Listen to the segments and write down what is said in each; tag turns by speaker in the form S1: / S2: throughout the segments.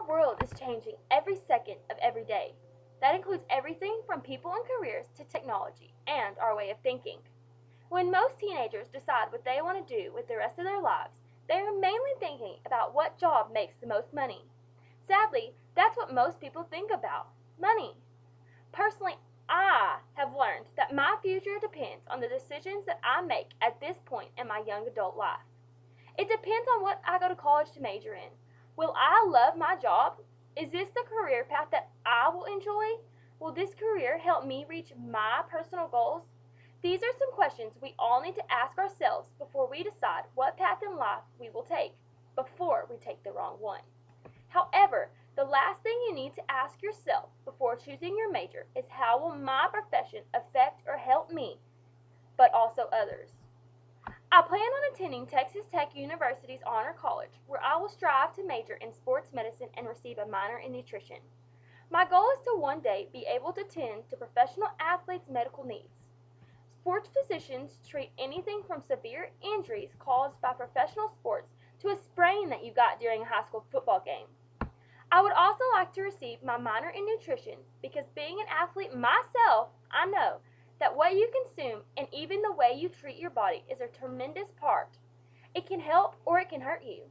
S1: Our world is changing every second of every day. That includes everything from people and careers to technology and our way of thinking. When most teenagers decide what they want to do with the rest of their lives, they are mainly thinking about what job makes the most money. Sadly, that's what most people think about: money. Personally, I have learned that my future depends on the decisions that I make at this point in my young adult life. It depends on what I go to college to major in. Will I love my job? Is this the career path that I will enjoy? Will this career help me reach my personal goals? These are some questions we all need to ask ourselves before we decide what path in life we will take, before we take the wrong one. However, the last thing you need to ask yourself before choosing your major is, how will my profession affect or help me, but also others? I plan on attending Texas Tech University's Honor College, where I will strive to major in sports medicine and receive a minor in nutrition. My goal is to one day be able to tend to professional athletes' medical needs. Sports physicians treat anything from severe injuries caused by professional sports to a sprain that you got during a high school football game. I would also like to receive my minor in nutrition because, being an athlete myself, I know that what you consume and even the way you treat your body is a tremendous part. It can help or it can hurt you.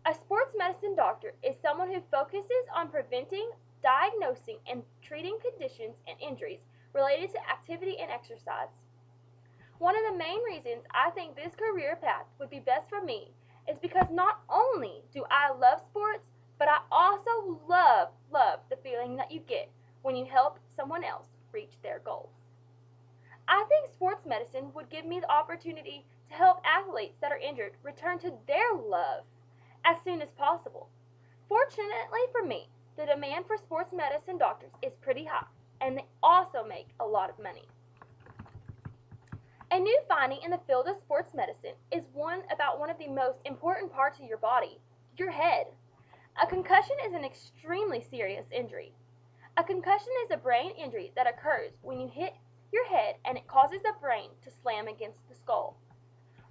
S1: A sports medicine doctor is someone who focuses on preventing, diagnosing, and treating conditions and injuries related to activity and exercise. One of the main reasons I think this career path would be best for me is because not only do I love sports, but I also love the feeling that you get when you help someone else reach their goals. I think sports medicine would give me the opportunity to help athletes that are injured return to their love as soon as possible. Fortunately for me, the demand for sports medicine doctors is pretty high, and they also make a lot of money. A new finding in the field of sports medicine is one about one of the most important parts of your body: your head. A concussion is an extremely serious injury. A concussion is a brain injury that occurs when you hit your head and it causes the brain to slam against the skull.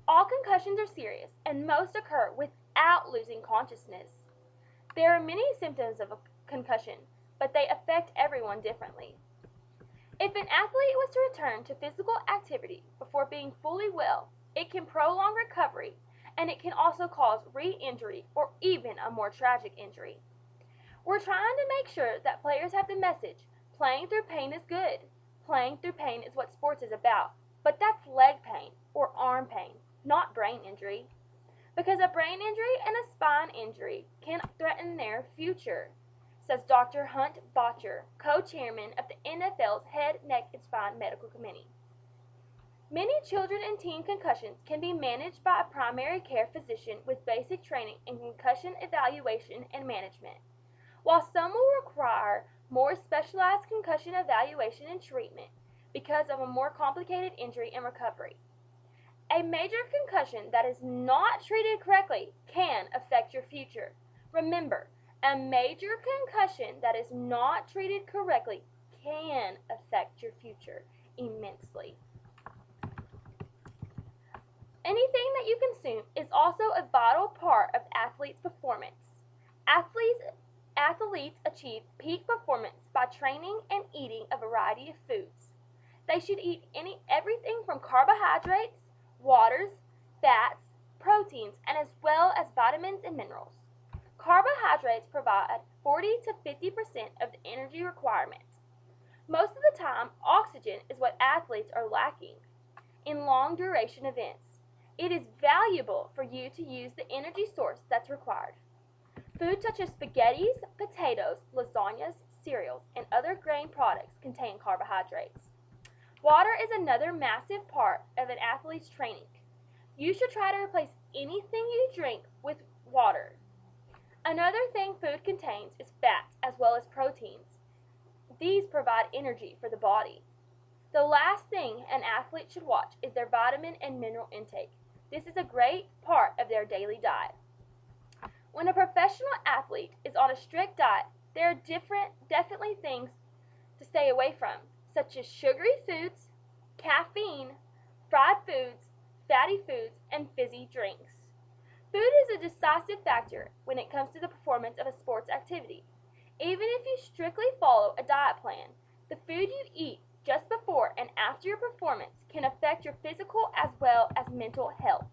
S1: All concussions are serious, and most occur without losing consciousness. There are many symptoms of a concussion, but they affect everyone differently. If an athlete was to return to physical activity before being fully well, it can prolong recovery, and it can also cause re-injury or even a more tragic injury. We're trying to make sure that players have the message: playing through pain is good. Playing through pain is what sports is about, but that's leg pain or arm pain, not brain injury. Because a brain injury and a spine injury can threaten their future, says Dr. Hunt Botcher, co-chairman of the NFL's Head, Neck, and Spine Medical Committee. Many children and teen concussions can be managed by a primary care physician with basic training in concussion evaluation and management, while some will require more specialized concussion evaluation and treatment because of a more complicated injury and recovery. A major concussion that is not treated correctly can affect your future. Remember, a major concussion that is not treated correctly can affect your future immensely. Anything that you consume is also a vital part of athletes' performance. Athletes achieve peak performance by training and eating a variety of foods. They should eat everything from carbohydrates, waters, fats, proteins, and as well as vitamins and minerals. Carbohydrates provide 40 to 50% of the energy requirement. Most of the time, oxygen is what athletes are lacking in long duration events. It is valuable for you to use the energy source that's required. Foods such as spaghettis, potatoes, lasagnas, cereals, and other grain products contain carbohydrates. Water is another massive part of an athlete's training. You should try to replace anything you drink with water. Another thing food contains is fats as well as proteins. These provide energy for the body. The last thing an athlete should watch is their vitamin and mineral intake. This is a great part of their daily diet. When a professional athlete is on a strict diet, there are definitely things to stay away from, such as sugary foods, caffeine, fried foods, fatty foods, and fizzy drinks. Food is a decisive factor when it comes to the performance of a sports activity. Even if you strictly follow a diet plan, the food you eat just before and after your performance can affect your physical as well as mental health.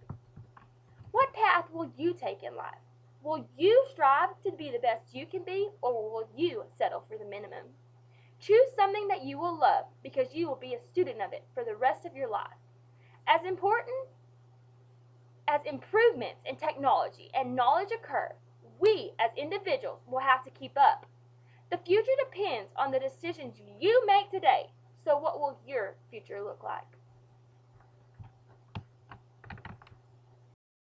S1: What path will you take in life? Will you strive to be the best you can be, or will you settle for the minimum? Choose something that you will love because you will be a student of it for the rest of your life. As important as improvements in technology and knowledge occur, we as individuals will have to keep up. The future depends on the decisions you make today. So what will your future look like?